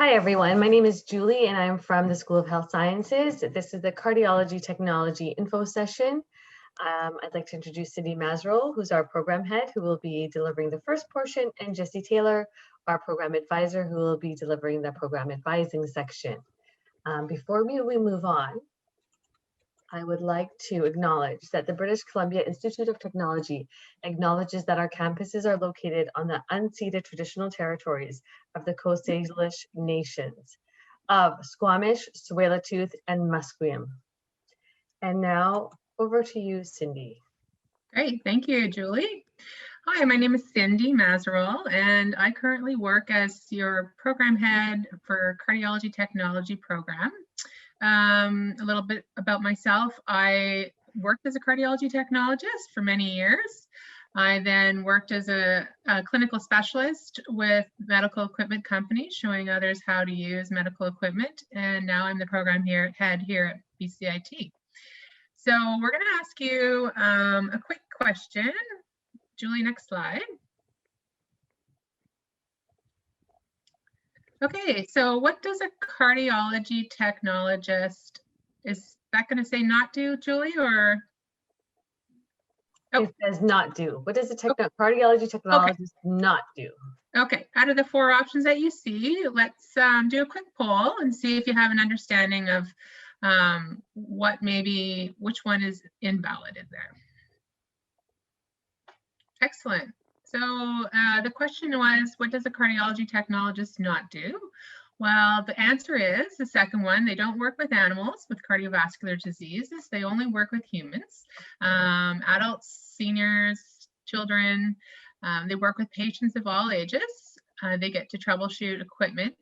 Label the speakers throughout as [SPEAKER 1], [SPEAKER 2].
[SPEAKER 1] Hi everyone, my name is Julie and I'm from the School of Health Sciences. This is the Cardiology Technology Info Session. I'd like to introduce Cindy Mazerow, who's our program head, who will be delivering the first portion, and Jesse Taylor, our program advisor, who will be delivering the program advising section. Before we move on, I would like to acknowledge that the British Columbia Institute of Technology acknowledges that our campuses are located on the unceded traditional territories of the Coast Salish nations of Squamish, Tsleil-Waututh, and Musqueam. And now over to you, Cindy.
[SPEAKER 2] Great, thank you, Julie. Hi, my name is Cindy Mazerow, and I currently work as your program head for Cardiology Technology program. A little bit about myself. I worked as a cardiology technologist for many years. I then worked as a clinical specialist with medical equipment companies, showing others how to use medical equipment. And now I'm the program head here at BCIT. So we're going to ask you a quick question. Julie, next slide. Okay, so what does a cardiology technologist, is that going to say not do, Julie, or?
[SPEAKER 1] Oh. It says not do. What does a cardiology technologist not do?
[SPEAKER 2] Okay, out of the four options that you see, let's do a quick poll and see if you have an understanding of which one is invalid in there. Excellent. So the question was, what does a cardiology technologist not do? Well, the answer is the second one. They don't work with animals with cardiovascular diseases. They only work with humans, adults, seniors, children. They work with patients of all ages. They get to troubleshoot equipment,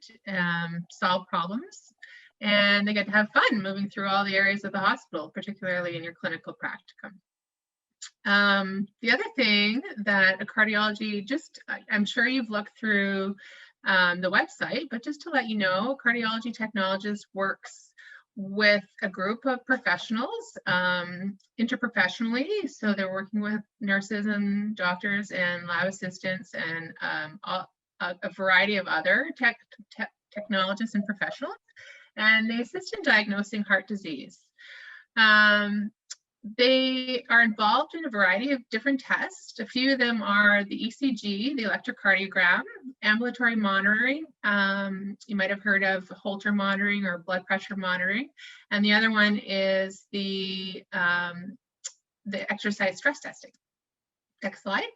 [SPEAKER 2] solve problems, and they get to have fun moving through all the areas of the hospital, particularly in your clinical practicum. The other thing that a cardiology, I'm sure you've looked through the website, but just to let you know, a cardiology technologist works with a group of professionals interprofessionally. So they're working with nurses and doctors and lab assistants and a variety of other technologists and professionals, and they assist in diagnosing heart disease. They are involved in a variety of different tests. A few of them are the ECG, the electrocardiogram, ambulatory monitoring. You might have heard of Holter monitoring or blood pressure monitoring. And the other one is the exercise stress testing. Next slide.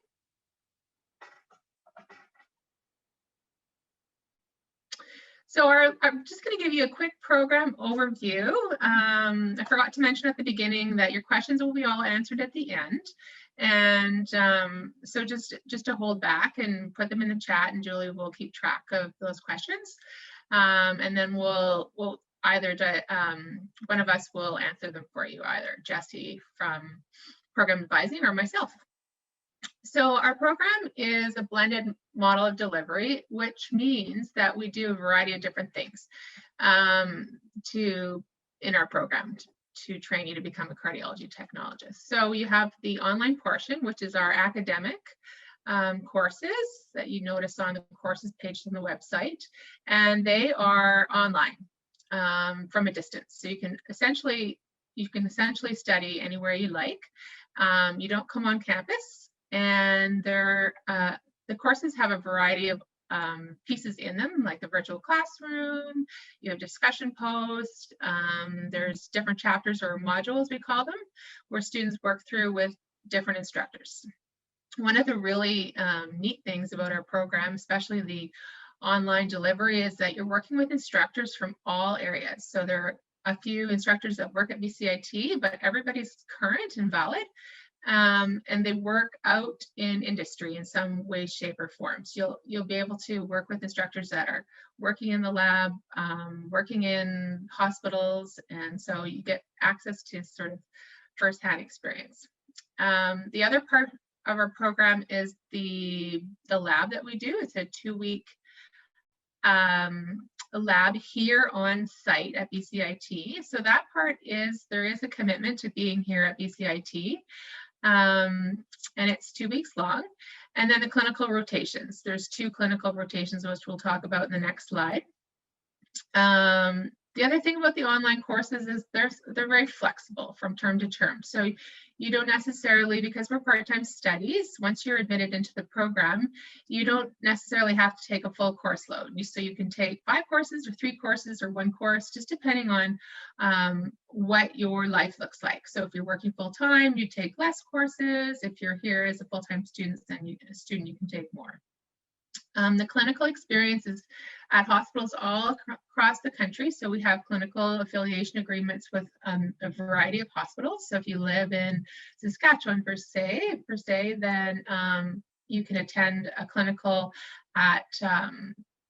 [SPEAKER 2] So I'm just going to give you a quick program overview. I forgot to mention at the beginning that your questions will be all answered at the end. And so just to hold back and put them in the chat, and Julie will keep track of those questions. And then we'll either, one of us will answer them for you, either Jesse from Program Advising or myself. So our program is a blended model of delivery, which means that we do a variety of different things in our program to train you to become a cardiology technologist. So you have the online portion, which is our academic courses that you notice on the courses page on the website, and they are online from a distance. So you can essentially study anywhere you like. You don't come on campus. And the courses have a variety of pieces in them, like the virtual classroom, you have discussion posts, there's different chapters or modules, we call them, where students work through with different instructors. One of the really neat things about our program, especially the online delivery, is that you're working with instructors from all areas. So there are a few instructors that work at BCIT, but everybody's current and valid. And they work out in industry in some way, shape, or form. So you'll be able to work with instructors that are working in the lab, working in hospitals, and so you get access to sort of firsthand experience. The other part of our program is the lab that we do. It's a 2-week lab here on site at BCIT. So that part is, there is a commitment to being here at BCIT. And it's 2 weeks long. And then the clinical rotations. There's 2 clinical rotations, which we'll talk about in the next slide. The other thing about the online courses is they're very flexible from term to term. So you don't necessarily, because we're part-time studies, once you're admitted into the program, you don't necessarily have to take a full course load. So you can take 5 courses or 3 courses or 1 course, just depending on what your life looks like. So if you're working full-time, you take less courses. If you're here as a full-time student, then you can take more. The clinical experience is at hospitals all across the country. So we have clinical affiliation agreements with a variety of hospitals. So if you live in Saskatchewan per se, then you can attend a clinical at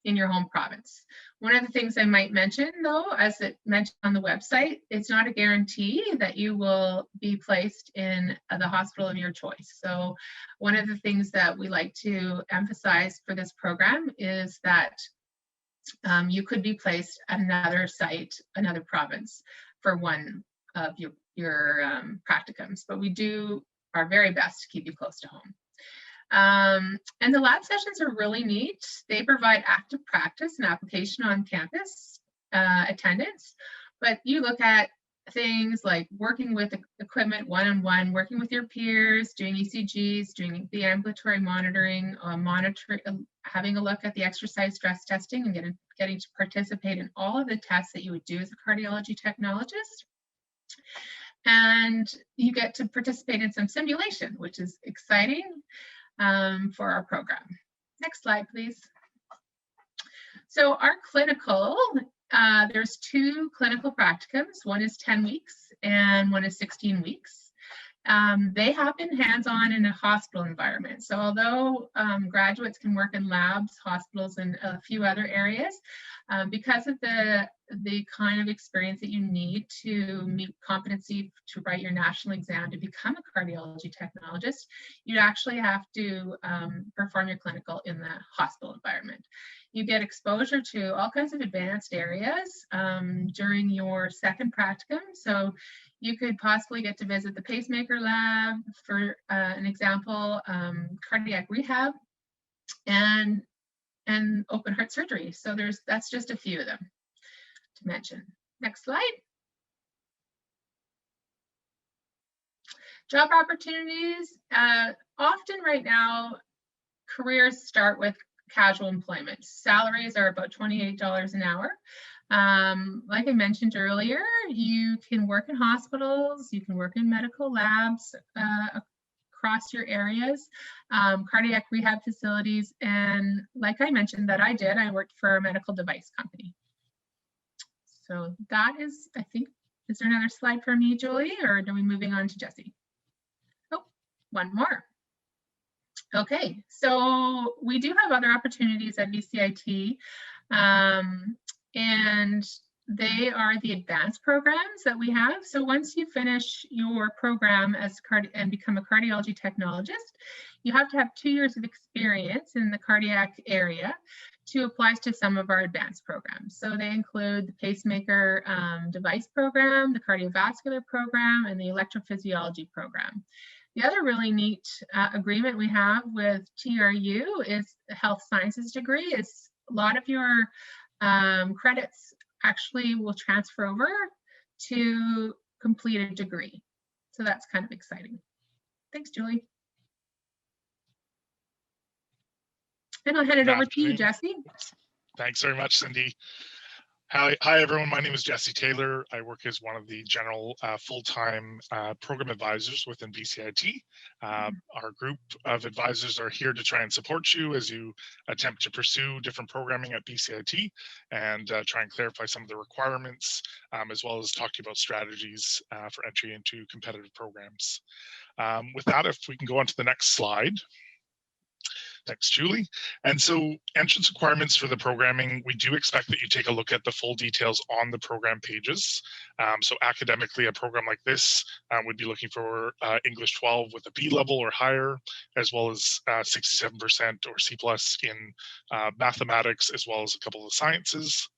[SPEAKER 2] in your home province. One of the things I might mention, though, as it mentioned on the website, it's not a guarantee that you will be placed in the hospital of your choice. So one of the things that we like to emphasize for this program is that you could be placed at another site, another province, for one of your practicums, but we do our very best to keep you close to home. And the lab sessions are really neat. They provide active practice and application on campus attendance, but you look at things like working with equipment one-on-one, working with your peers, doing ECGs, doing the ambulatory monitoring, having a look at the exercise stress testing, and getting to participate in all of the tests that you would do as a cardiology technologist. And you get to participate in some simulation, which is exciting for our program. Next slide, please. So our clinical, there's 2 clinical practicums. One is 10 weeks and one is 16 weeks. They happen hands-on in a hospital environment. So although graduates can work in labs, hospitals, and a few other areas, because of the kind of experience that you need to meet competency to write your national exam to become a cardiology technologist, you actually have to perform your clinical in the hospital environment. You get exposure to all kinds of advanced areas during your second practicum. So you could possibly get to visit the pacemaker lab, for an example, cardiac rehab, and open heart surgery. So that's just a few of them to mention. Next slide. Job opportunities. Often right now, careers start with casual employment. Salaries are about $28 an hour. Like I mentioned earlier, you can work in hospitals, you can work in medical labs across your areas, cardiac rehab facilities, and like I mentioned that I worked for a medical device company. So that is, I think, is there another slide for me, Julie, or are we moving on to Jesse? Oh, one more. Okay, so we do have other opportunities at BCIT, and they are the advanced programs that we have. So once you finish your program and become a cardiology technologist, you have to have 2 years of experience in the cardiac area to apply to some of our advanced programs. So they include the pacemaker device program, the cardiovascular program, and the electrophysiology program. The other really neat agreement we have with TRU is the health sciences degree. It's a lot of your credits actually will transfer over to complete a degree. So that's kind of exciting. Thanks, Julie. And I'll hand it over to you, Jesse.
[SPEAKER 3] Thanks very much, Cindy. Hi, everyone. My name is Jesse Taylor. I work as one of the general full-time program advisors within BCIT. Our group of advisors are here to try and support you as you attempt to pursue different programming at BCIT and try and clarify some of the requirements, as well as talk to you about strategies for entry into competitive programs. With that, if we can go on to the next slide. Thanks, Julie. And so entrance requirements for the programming, we do expect that you take a look at the full details on the program pages. So academically, a program like this would be looking for English 12 with a B level or higher, as well as 67% or C+ in mathematics, as well as a couple of sciences.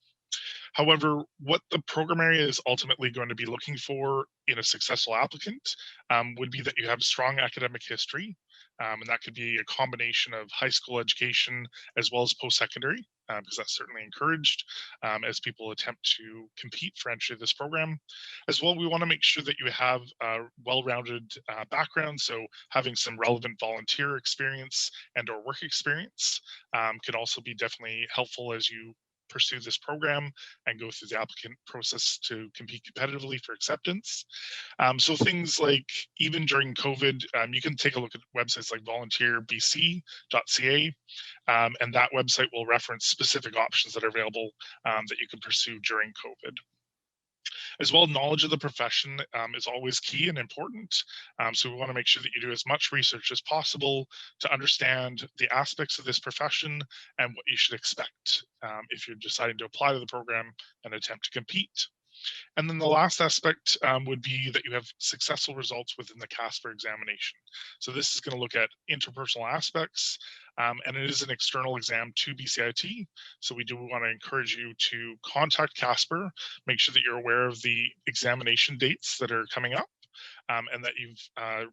[SPEAKER 3] However, what the program area is ultimately going to be looking for in a successful applicant would be that you have strong academic history, and that could be a combination of high school education as well as post-secondary. because that's certainly encouraged as people attempt to compete for entry to this program. As well, we want to make sure that you have a well-rounded background, so having some relevant volunteer experience and or work experience can also be definitely helpful as you pursue this program and go through the applicant process to compete competitively for acceptance. So things like, even during COVID, you can take a look at websites like volunteerbc.ca, and that website will reference specific options that are available that you can pursue during COVID. As well, knowledge of the profession is always key and important. So we want to make sure that you do as much research as possible to understand the aspects of this profession and what you should expect if you're deciding to apply to the program and attempt to compete. And then the last aspect would be that you have successful results within the Casper examination. So this is going to look at interpersonal aspects, and it is an external exam to BCIT. So we do want to encourage you to contact Casper, make sure that you're aware of the examination dates that are coming up, and that you've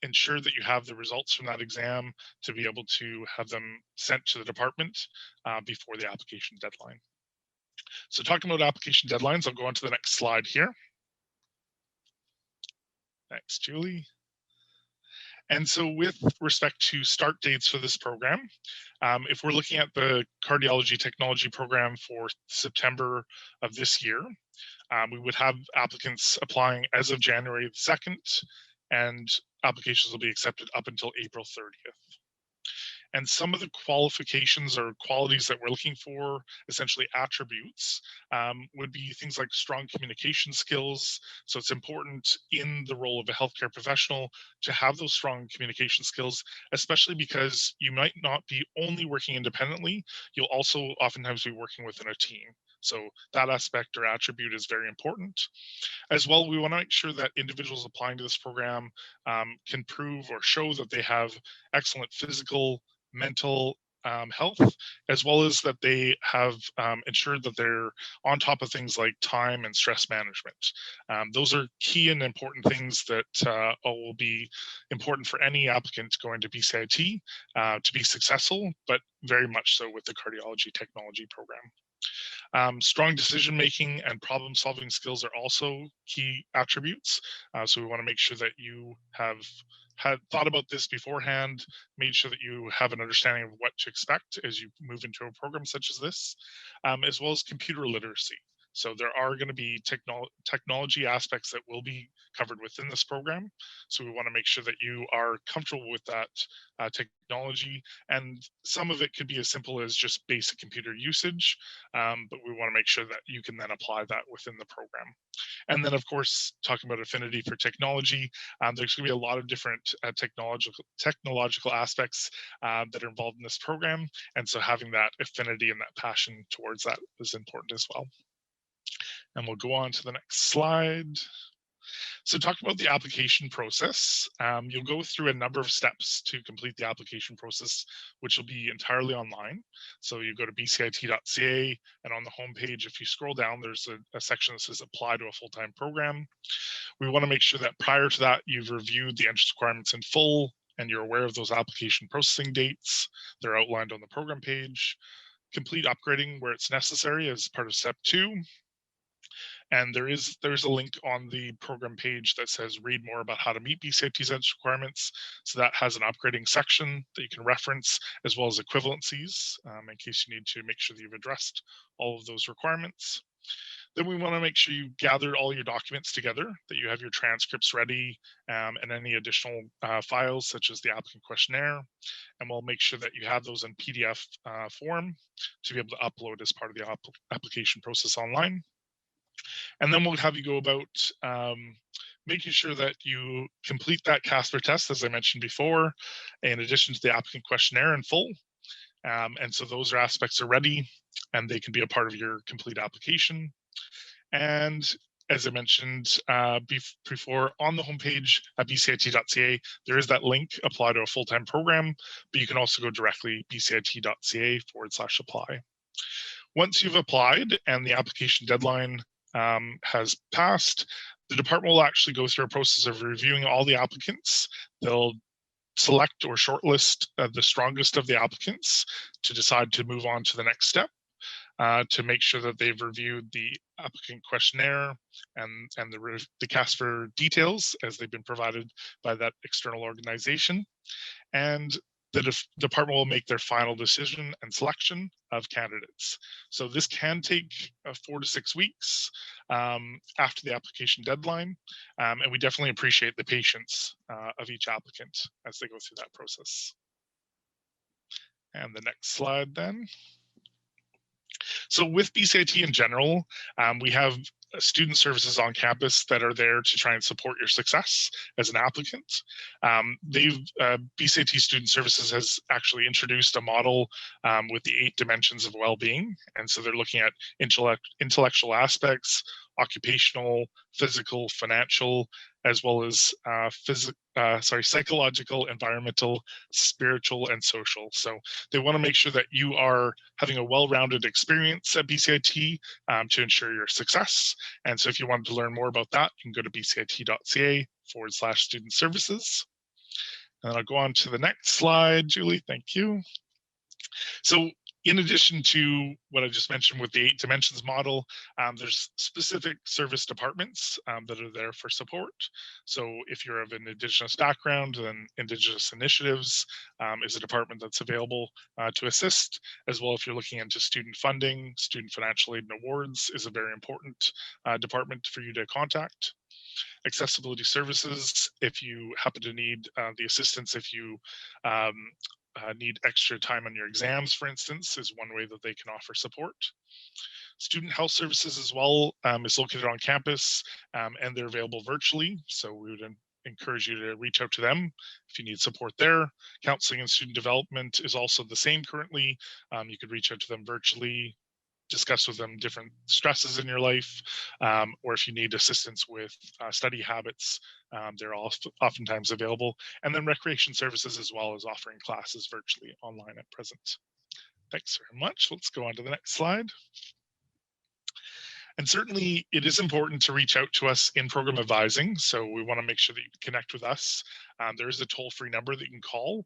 [SPEAKER 3] ensure that you have the results from that exam to be able to have them sent to the department before the application deadline. So talking about application deadlines, I'll go on to the next slide here. Thanks, Julie. And so with respect to start dates for this program, if we're looking at the cardiology technology program for September of this year, we would have applicants applying as of January 2nd, and applications will be accepted up until April 30th. And some of the qualifications or qualities that we're looking for, essentially attributes, would be things like strong communication skills. So it's important in the role of a healthcare professional to have those strong communication skills, especially because you might not be only working independently, you'll also oftentimes be working within a team. So that aspect or attribute is very important. As well, we want to make sure that individuals applying to this program can prove or show that they have excellent physical, mental health, as well as that they have ensured that they're on top of things like time and stress management. Those are key and important things that will be important for any applicant going to BCIT to be successful, but very much so with the cardiology technology program. Strong decision-making and problem-solving skills are also key attributes. So we want to make sure that you have had thought about this beforehand, made sure that you have an understanding of what to expect as you move into a program such as this, as well as computer literacy. So there are going to be technology aspects that will be covered within this program. So we want to make sure that you are comfortable with that technology. And some of it could be as simple as just basic computer usage, but we want to make sure that you can then apply that within the program. And then, of course, talking about affinity for technology, there's going to be a lot of different technological aspects that are involved in this program. And so having that affinity and that passion towards that is important as well. And we'll go on to the next slide. So talking about the application process, you'll go through a number of steps to complete the application process, which will be entirely online. So you go to bcit.ca, and on the homepage, if you scroll down, there's a section that says apply to a full-time program. We want to make sure that prior to that, you've reviewed the entrance requirements in full, and you're aware of those application processing dates. They're outlined on the program page. Complete upgrading where it's necessary as part of step 2. And there's a link on the program page that says read more about how to meet BCIT's entrance requirements. So that has an upgrading section that you can reference, as well as equivalencies in case you need to make sure that you've addressed all of those requirements. Then we want to make sure you gather all your documents together, that you have your transcripts ready, and any additional files such as the applicant questionnaire. And we'll make sure that you have those in PDF form to be able to upload as part of the application process online. And then we'll have you go about making sure that you complete that Casper test, as I mentioned before, in addition to the applicant questionnaire in full. And so those aspects are ready, and they can be a part of your complete application. And as I mentioned before, on the homepage at bcit.ca, there is that link, apply to a full-time program, but you can also go directly bcit.ca/apply. Once you've applied and the application deadline has passed, the department will actually go through a process of reviewing all the applicants. They'll select or shortlist the strongest of the applicants to decide to move on to the next step, to make sure that they've reviewed the applicant questionnaire and the Casper details as they've been provided by that external organization. And the department will make their final decision and selection of candidates. So this can take 4 to 6 weeks after the application deadline. And we definitely appreciate the patience of each applicant as they go through that process. And the next slide then. So with BCIT in general, we have student services on campus that are there to try and support your success as an applicant. BCIT Student Services has actually introduced a model with the 8 dimensions of well-being. And so they're looking at intellectual aspects, occupational, physical, financial, as well as psychological, environmental, spiritual, and social. So they want to make sure that you are having a well-rounded experience at BCIT to ensure your success. And so if you wanted to learn more about that, you can go to bcit.ca/student services. And I'll go on to the next slide, Julie, thank you. So in addition to what I just mentioned with the 8 dimensions model, there's specific service departments that are there for support. So if you're of an Indigenous background, then Indigenous Initiatives is a department that's available to assist, as well if you're looking into student funding, student financial aid and awards is a very important department for you to contact. Accessibility services, if you happen to need the assistance, if you need extra time on your exams, for instance, is one way that they can offer support. Student health services as well is located on campus and they're available virtually. So we would encourage you to reach out to them if you need support there. Counseling and student development is also the same currently. You could reach out to them virtually, discuss with them different stresses in your life, or if you need assistance with study habits, they're oftentimes available. And then recreation services as well as offering classes virtually online at present. Thanks very much. Let's go on to the next slide. And certainly it is important to reach out to us in program advising. So we want to make sure that you can connect with us. There is a toll-free number that you can call.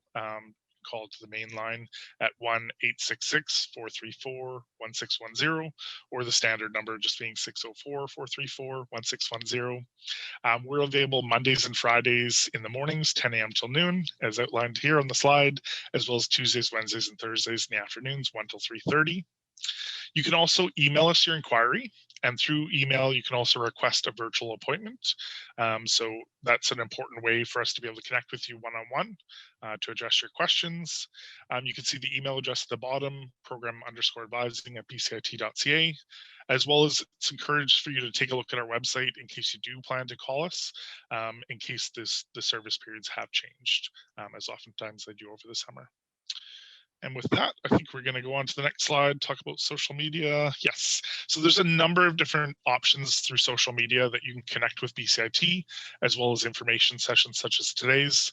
[SPEAKER 3] Call to the main line at 1-866-434-1610, or the standard number just being 604-434-1610. We're available Mondays and Fridays in the mornings, 10 a.m. till noon, as outlined here on the slide, as well as Tuesdays, Wednesdays, and Thursdays in the afternoons, 1 till 3:30. You can also email us your inquiry, and through email, you can also request a virtual appointment. So that's an important way for us to be able to connect with you one-on-one to address your questions. You can see the email address at the bottom, program_advising@bcit.ca, as well as it's encouraged for you to take a look at our website in case you do plan to call us, in case the service periods have changed, as oftentimes they do over the summer. And with that, I think we're going to go on to the next slide, talk about social media. Yes, so there's a number of different options through social media that you can connect with BCIT, as well as information sessions such as today's.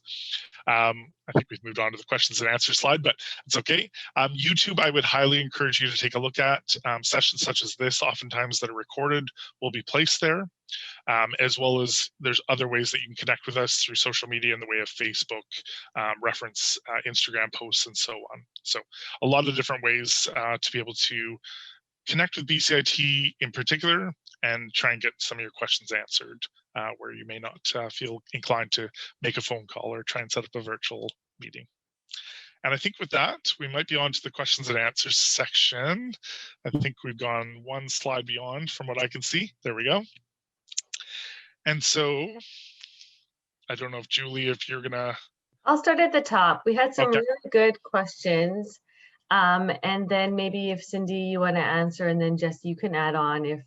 [SPEAKER 3] I think we've moved on to the questions and answers slide, but it's okay. YouTube, I would highly encourage you to take a look at. Sessions such as this, oftentimes that are recorded, will be placed there. As well as there's other ways that you can connect with us through social media in the way of Facebook, reference Instagram posts, and so on. So a lot of different ways to be able to connect with BCIT in particular and try and get some of your questions answered where you may not feel inclined to make a phone call or try and set up a virtual meeting. And I think with that, we might be on to the questions and answers section. I think we've gone one slide beyond from what I can see. There we go. And so I don't know if Julie, if you're gonna.
[SPEAKER 1] I'll start at the top. We had some
[SPEAKER 3] Okay.
[SPEAKER 1] really good questions. And then maybe if Cindy, you want to answer, and then Jesse, you can add on if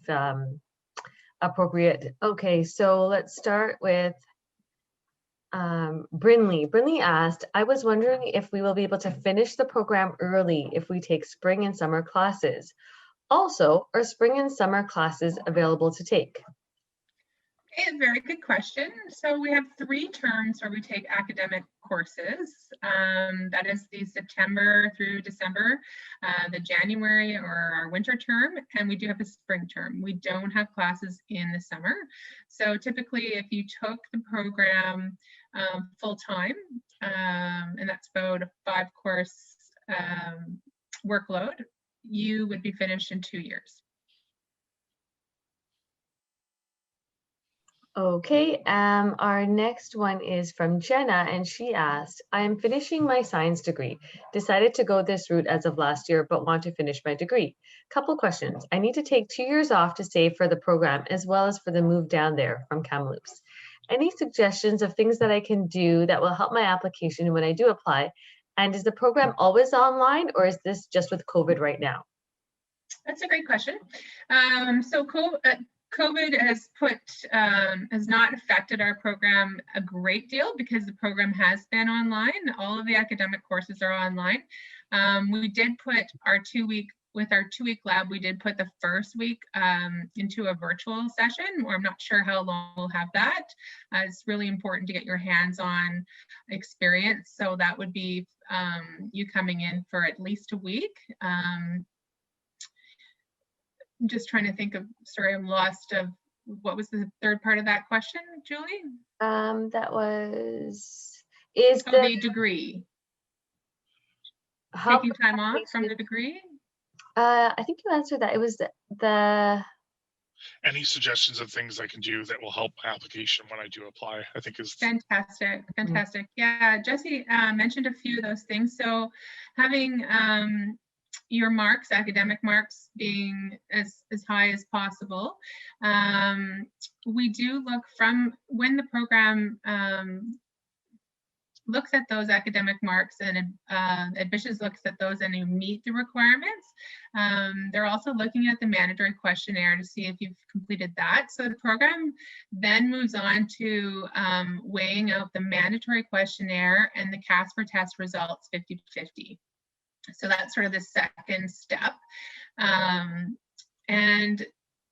[SPEAKER 1] appropriate. Okay, so let's start with Brinley. Brinley asked, I was wondering if we will be able to finish the program early if we take spring and summer classes. Also, are spring and summer classes available to take?
[SPEAKER 2] Okay, a very good question. So we have 3 terms where we take academic courses. That is the September through December, the January or our winter term, and we do have a spring term. We don't have classes in the summer. So typically if you took the program full time, and that's about a 5-course workload, you would be finished in 2 years.
[SPEAKER 1] Okay, our next one is from Jenna, and she asked, I am finishing my science degree. Decided to go this route as of last year, but want to finish my degree. Couple questions. I need to take 2 years off to save for the program, as well as for the move down there from Kamloops. Any suggestions of things that I can do that will help my application when I do apply? And is the program always online, or is this just with COVID right now?
[SPEAKER 2] That's a great question. So COVID has not affected our program a great deal because the program has been online. All of the academic courses are online. We did put our 2-week lab, we did put the first week into a virtual session, or I'm not sure how long we'll have that. It's really important to get your hands-on experience. So that would be you coming in for at least a week. I'm just trying to think of, sorry, I'm lost of what was the third part of that question, Julie?
[SPEAKER 1] That was,
[SPEAKER 2] the degree.
[SPEAKER 1] how
[SPEAKER 2] Taking time off from the degree?
[SPEAKER 1] I think you answered that. It was the
[SPEAKER 3] Any suggestions of things I can do that will help my application when I do apply, I think is
[SPEAKER 2] fantastic. Fantastic. Yeah, Jesse mentioned a few of those things. So having your marks, academic marks, being as high as possible. We do look from when the program looks at those academic marks and admissions looks at those and you meet the requirements. They're also looking at the mandatory questionnaire to see if you've completed that. So the program then moves on to weighing out the mandatory questionnaire and the Casper test results 50-50. So that's sort of the second step. And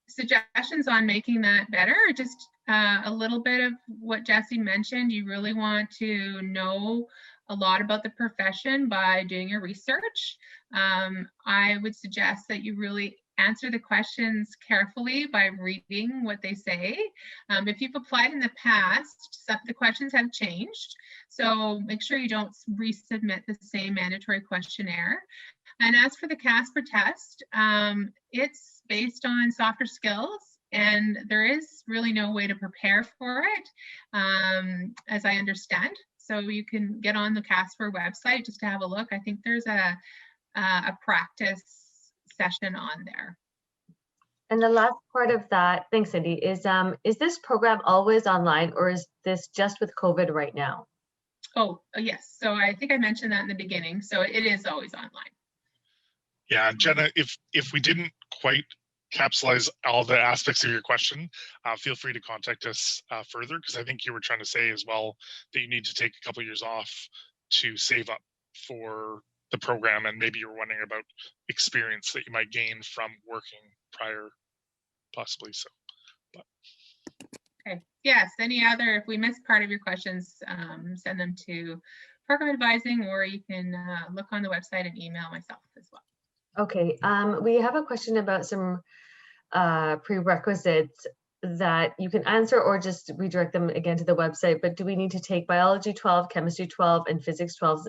[SPEAKER 2] suggestions on making that better, just a little bit of what Jesse mentioned. You really want to know a lot about the profession by doing your research. I would suggest that you really answer the questions carefully by reading what they say. If you've applied in the past, the questions have changed. So make sure you don't resubmit the same mandatory questionnaire. And as for the Casper test, it's based on softer skills, and there is really no way to prepare for it, as I understand. So you can get on the Casper website just to have a look. I think there's a practice session on there.
[SPEAKER 1] And the last part of that, thanks, Cindy, is this program always online, or is this just with COVID right now?
[SPEAKER 2] Oh, yes. So I think I mentioned that in the beginning. So it is always online.
[SPEAKER 3] Yeah, Jenna, if we didn't quite capsulize all the aspects of your question, feel free to contact us further, because I think you were trying to say as well that you need to take a couple of years off to save up for the program, and maybe you're wondering about experience that you might gain from working prior, possibly. So, but.
[SPEAKER 2] Okay. Yes. Any other? If we missed part of your questions, send them to program advising, or you can look on the website and email myself as well.
[SPEAKER 1] Okay. We have a question about some prerequisites that you can answer, or just redirect them again to the website. But do we need to take biology 12, chemistry 12, and physics 12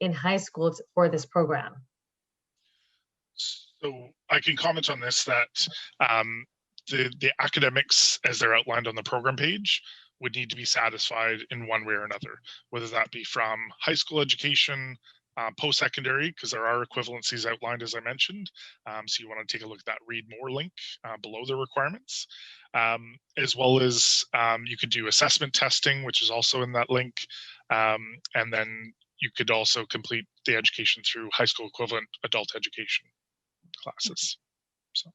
[SPEAKER 1] in high school for this program?
[SPEAKER 3] So I can comment on this, that the academics, as they're outlined on the program page, would need to be satisfied in one way or another, whether that be from high school education, post-secondary, because there are equivalencies outlined, as I mentioned. So you want to take a look at that read more link below the requirements, as well as you could do assessment testing, which is also in that link. And then you could also complete the education through high school equivalent adult education classes. So.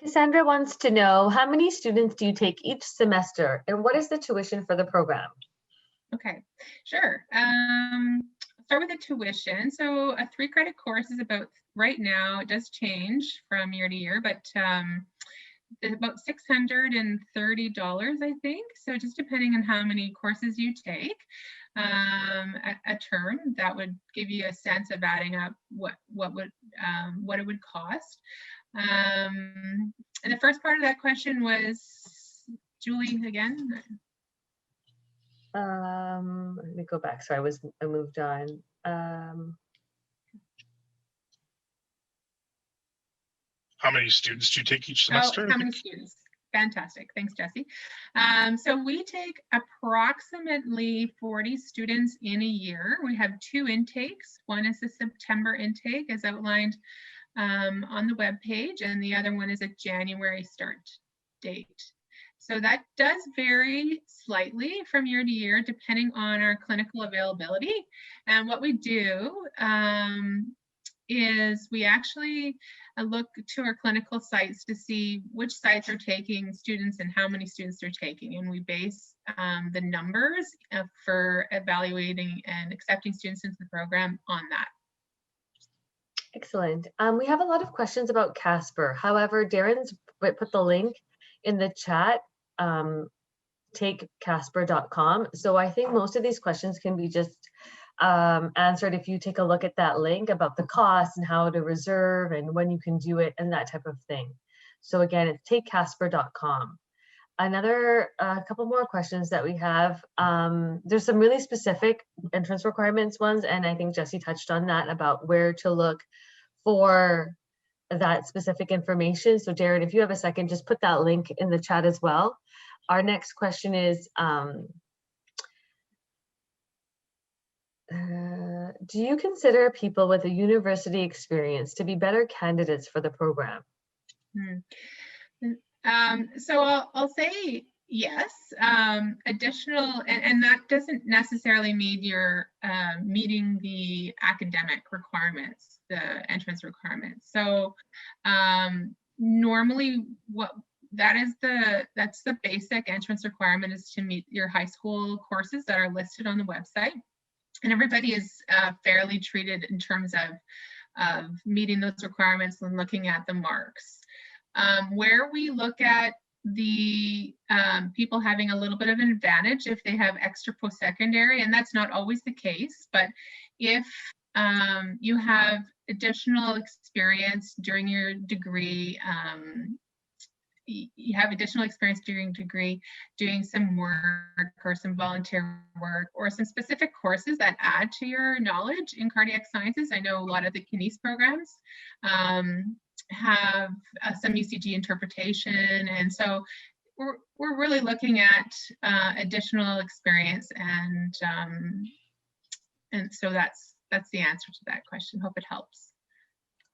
[SPEAKER 1] Cassandra wants to know, how many students do you take each semester, and what is the tuition for the program?
[SPEAKER 2] Okay, sure. Start with the tuition. So a 3-credit course is about, right now, it does change from year to year, but about $630, I think. So just depending on how many courses you take a term, that would give you a sense of adding up what it would cost. And the first part of that question was, Julie, again.
[SPEAKER 1] Let me go back. Sorry, I moved on.
[SPEAKER 3] How many students do you take each semester?
[SPEAKER 2] How many students? Fantastic. Thanks, Jesse. So we take approximately 40 students in a year. We have 2 intakes. One is the September intake, as outlined on the webpage, and the other one is a January start date. So that does vary slightly from year to year, depending on our clinical availability. And what we do is we actually look to our clinical sites to see which sites are taking students and how many students they're taking. And we base the numbers for evaluating and accepting students into the program on that.
[SPEAKER 1] Excellent. We have a lot of questions about Casper. However, Darren's put the link in the chat, takecasper.com. So I think most of these questions can be just answered if you take a look at that link about the cost and how to reserve and when you can do it and that type of thing. So again, it's takecasper.com. Another couple more questions that we have. There's some really specific entrance requirements ones, and I think Jesse touched on that about where to look for that specific information. So Darren, if you have a second, just put that link in the chat as well. Our next question is, do you consider people with a university experience to be better candidates for the program?
[SPEAKER 2] So I'll say yes. Additional, and that doesn't necessarily mean you're meeting the academic requirements, the entrance requirements. So normally that's the basic entrance requirement, is to meet your high school courses that are listed on the website. And everybody is fairly treated in terms of meeting those requirements and looking at the marks. Where we look at the people having a little bit of an advantage if they have extra post-secondary, and that's not always the case, but if you have additional experience during your degree, you have additional experience during degree doing some work or some volunteer work or some specific courses that add to your knowledge in cardiac sciences. I know a lot of the kines programs have some ECG interpretation, and so we're really looking at additional experience, and so that's the answer to that question. Hope it helps.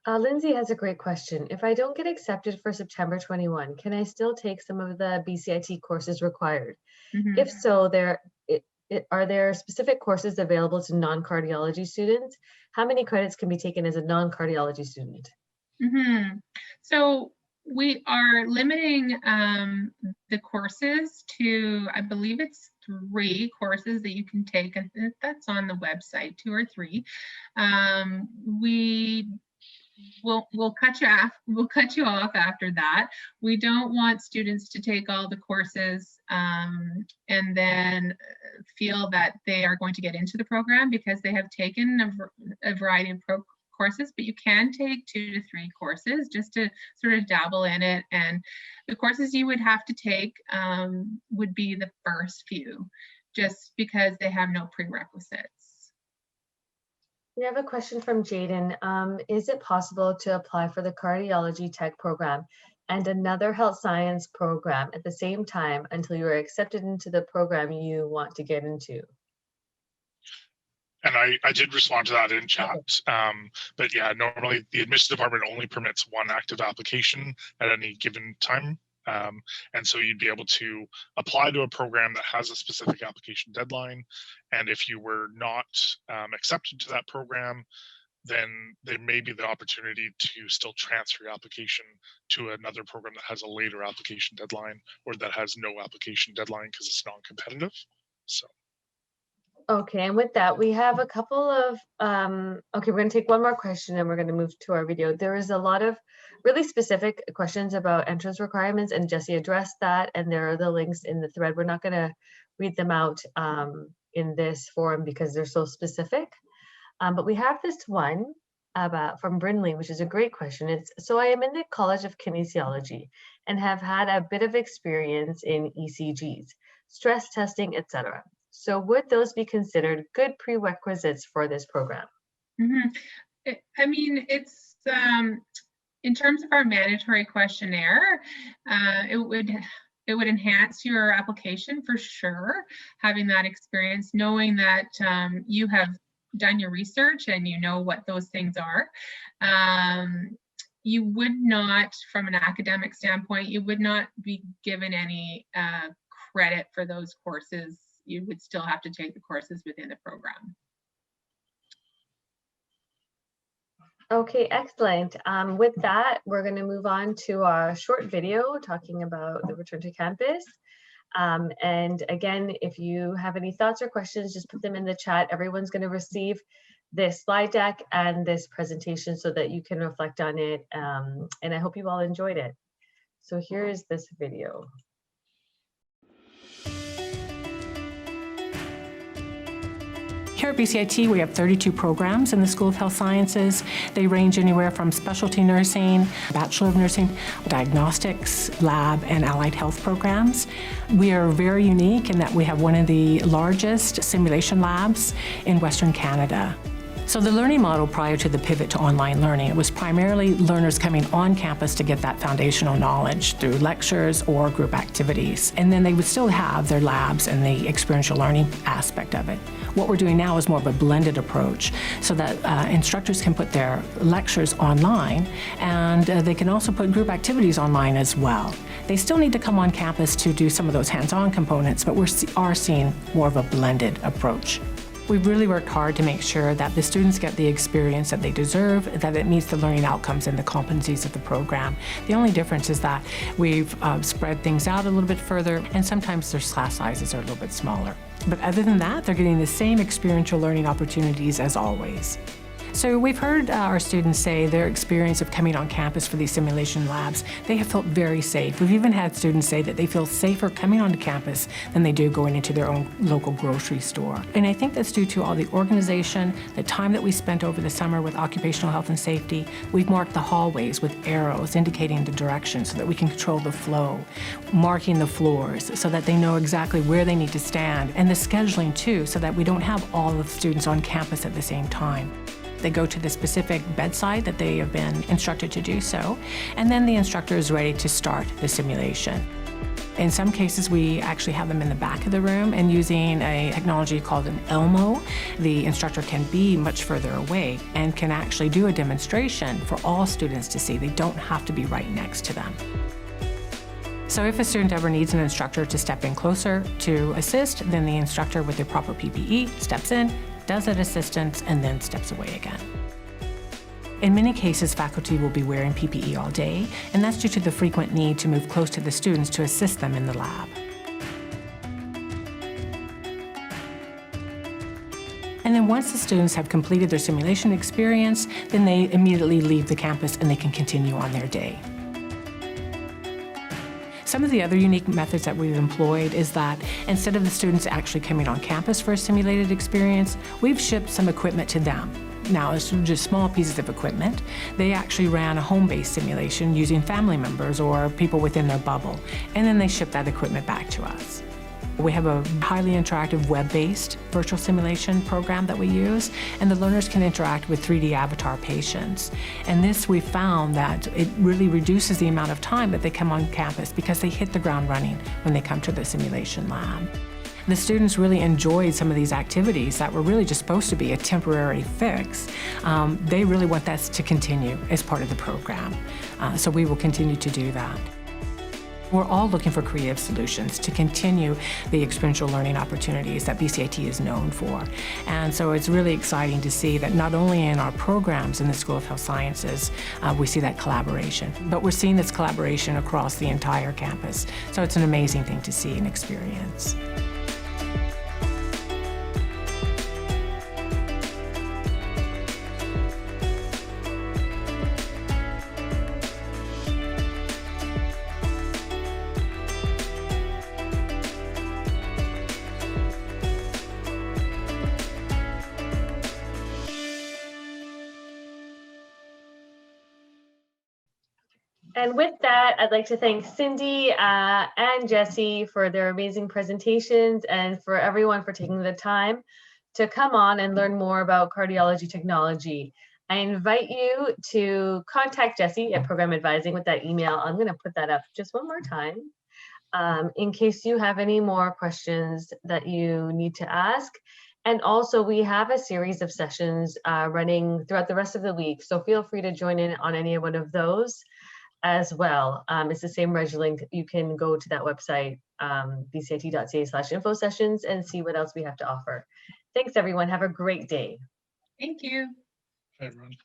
[SPEAKER 1] Lindsay has a great question. If I don't get accepted for September 21, can I still take some of the BCIT courses required? Mm-hmm. If so, are there specific courses available to non-cardiology students? How many credits can be taken as a non-cardiology student?
[SPEAKER 2] Mm-hmm. So we are limiting the courses to, I believe it's 3 courses that you can take, and that's on the website, 2 or 3. We'll cut you off after that. We don't want students to take all the courses and then feel that they are going to get into the program because they have taken a variety of courses, but you can take 2 to 3 courses just to sort of dabble in it. And the courses you would have to take would be the first few, just because they have no prerequisites.
[SPEAKER 1] We have a question from Jaden. Is it possible to apply for the cardiology tech program and another health science program at the same time until you are accepted into the program you want to get into?
[SPEAKER 3] And I did respond to that in chat, but yeah, normally the admissions department only permits 1 active application at any given time. And so you'd be able to apply to a program that has a specific application deadline. And if you were not accepted to that program, then there may be the opportunity to still transfer your application to another program that has a later application deadline or that has no application deadline because it's non-competitive. So.
[SPEAKER 1] Okay, and with that, we have a couple of, okay, we're gonna take one more question and we're gonna move to our video. There is a lot of really specific questions about entrance requirements, and Jesse addressed that, and there are the links in the thread. We're not gonna read them out in this forum because they're so specific. But we have this one about from Brinley, which is a great question. It's, so I am in the College of Kinesiology and have had a bit of experience in ECGs, stress testing, etc. So would those be considered good prerequisites for this program?
[SPEAKER 2] I mean, it's in terms of our mandatory questionnaire, it would enhance your application for sure, having that experience, knowing that you have done your research and you know what those things are. You would not, from an academic standpoint, you would not be given any credit for those courses. You would still have to take the courses within the program.
[SPEAKER 1] Okay, excellent. With that, we're going to move on to our short video talking about the return to campus. And again, if you have any thoughts or questions, just put them in the chat. Everyone's going to receive this slide deck and this presentation so that you can reflect on it. And I hope you all enjoyed it. So here is this video.
[SPEAKER 4] Here at BCIT, we have 32 programs in the School of Health Sciences. They range anywhere from specialty nursing, Bachelor of Nursing, diagnostics, lab, and allied health programs. We are very unique in that we have one of the largest simulation labs in Western Canada. So the learning model prior to the pivot to online learning, it was primarily learners coming on campus to get that foundational knowledge through lectures or group activities. And then they would still have their labs and the experiential learning aspect of it. What we're doing now is more of a blended approach so that instructors can put their lectures online, and they can also put group activities online as well. They still need to come on campus to do some of those hands-on components, but we are seeing more of a blended approach. We've really worked hard to make sure that the students get the experience that they deserve, that it meets the learning outcomes and the competencies of the program. The only difference is that we've spread things out a little bit further, and sometimes their class sizes are a little bit smaller. But other than that, they're getting the same experiential learning opportunities as always. So we've heard our students say their experience of coming on campus for these simulation labs, they have felt very safe. We've even had students say that they feel safer coming onto campus than they do going into their own local grocery store. And I think that's due to all the organization, the time that we spent over the summer with occupational health and safety. We've marked the hallways with arrows indicating the direction so that we can control the flow, marking the floors so that they know exactly where they need to stand, and the scheduling too, so that we don't have all of the students on campus at the same time. They go to the specific bedside that they have been instructed to do so, and then the instructor is ready to start the simulation. In some cases, we actually have them in the back of the room, and using a technology called an ELMO, the instructor can be much further away and can actually do a demonstration for all students to see. They don't have to be right next to them. So if a student ever needs an instructor to step in closer to assist, then the instructor with the proper PPE steps in, does that assistance, and then steps away again. In many cases, faculty will be wearing PPE all day, and that's due to the frequent need to move close to the students to assist them in the lab. And then once the students have completed their simulation experience, then they immediately leave the campus and they can continue on their day. Some of the other unique methods that we've employed is that instead of the students actually coming on campus for a simulated experience, we've shipped some equipment to them. Now, it's just small pieces of equipment. They actually ran a home-based simulation using family members or people within their bubble, and then they shipped that equipment back to us. We have a highly interactive web-based virtual simulation program that we use, and the learners can interact with 3D avatar patients. And this, we found that it really reduces the amount of time that they come on campus because they hit the ground running when they come to the simulation lab. The students really enjoyed some of these activities that were really just supposed to be a temporary fix. They really want that to continue as part of the program. So we will continue to do that. We're all looking for creative solutions to continue the experiential learning opportunities that BCIT is known for. And so it's really exciting to see that not only in our programs in the School of Health Sciences, we see that collaboration, but we're seeing this collaboration across the entire campus. So it's an amazing thing to see and experience.
[SPEAKER 1] And with that, I'd like to thank Cindy and Jesse for their amazing presentations, and for everyone for taking the time to come on and learn more about cardiology technology. I invite you to contact Jesse at Program Advising with that email. I'm going to put that up just one more time in case you have any more questions that you need to ask. And also, we have a series of sessions running throughout the rest of the week, so feel free to join in on any one of those as well. It's the same reg link. You can go to that website, bcit.ca/info sessions, and see what else we have to offer. Thanks, everyone. Have a great day.
[SPEAKER 2] Thank you.
[SPEAKER 3] Hi, everyone.